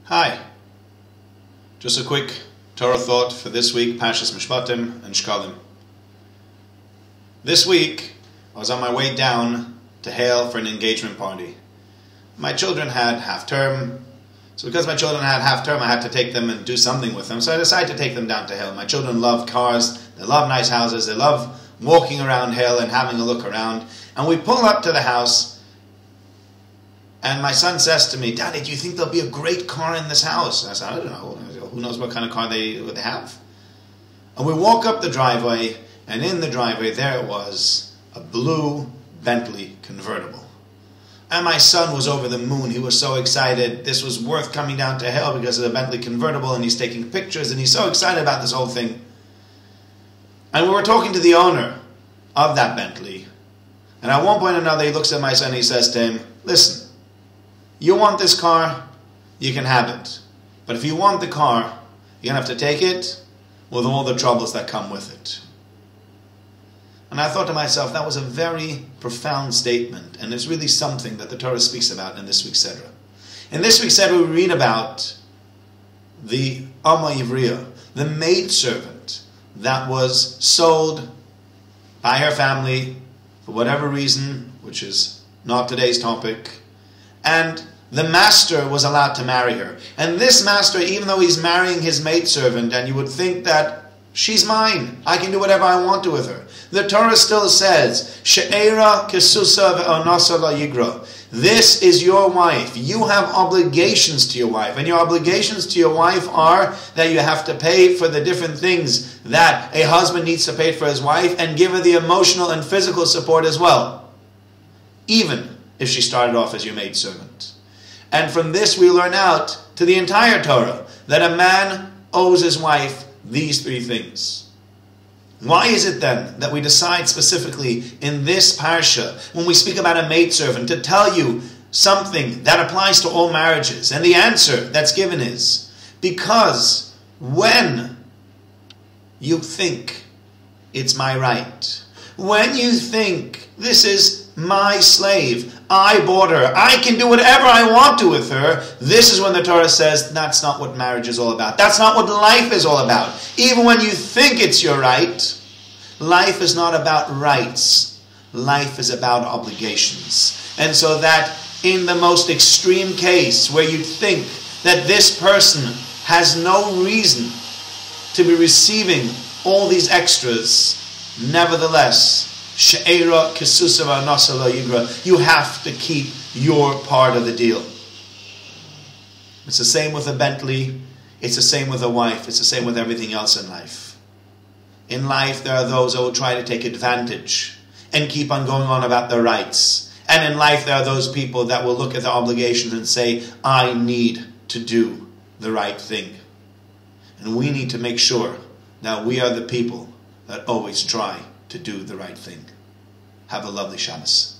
Hi. Just a quick Torah thought for this week, Parashat Mishpotim and Shkalim. This week, I was on my way down to Hale for an engagement party. My children had half-term, so because my children had half-term, I had to take them and do something with them, so I decided to take them down to Hale. My children love cars, they love nice houses, they love walking around Hale and having a look around, and we pull up to the house, and my son says to me, "Daddy, do you think there'll be a great car in this house?" And I said, "I don't know. Who knows what kind of car they have?" And we walk up the driveway, and in the driveway there it was, a blue Bentley convertible. And my son was over the moon. He was so excited. This was worth coming down to Hale because of the Bentley convertible, and he's taking pictures, and he's so excited about this whole thing. And we were talking to the owner of that Bentley, and at one point or another he looks at my son and he says to him, "Listen, you want this car, you can have it. But if you want the car, you're going to have to take it with all the troubles that come with it." And I thought to myself, that was a very profound statement, and it's really something that the Torah speaks about in this week's Sedra. In this week's Sedra, we read about the Amma Ivriya, the maidservant that was sold by her family for whatever reason, which is not today's topic, and the master was allowed to marry her. And this master, even though he's marrying his maidservant, and you would think that she's mine, I can do whatever I want to with her, the Torah still says, She'era kesusa ve'onasa la yigra. This is your wife. You have obligations to your wife. And your obligations to your wife are that you have to pay for the different things that a husband needs to pay for his wife, and give her the emotional and physical support as well, even if she started off as your maidservant. And from this we learn out to the entire Torah that a man owes his wife these three things. Why is it then that we decide specifically in this parsha, when we speak about a maidservant, to tell you something that applies to all marriages? And the answer that's given is, because when you think it's my right, when you think this is my slave, I bought her, I can do whatever I want to with her, this is when the Torah says that's not what marriage is all about. That's not what life is all about. Even when you think it's your right, life is not about rights. Life is about obligations. And so that in the most extreme case, where you think that this person has no reason to be receiving all these extras, nevertheless, She'era kesusa ve'onasa la yigra, you have to keep your part of the deal. It's the same with a Bentley, it's the same with a wife, it's the same with everything else in life. In life there are those that will try to take advantage and keep on going on about their rights. And in life there are those people that will look at their obligations and say, I need to do the right thing. And we need to make sure that we are the people that always try to do the right thing. Have a lovely Shabbos.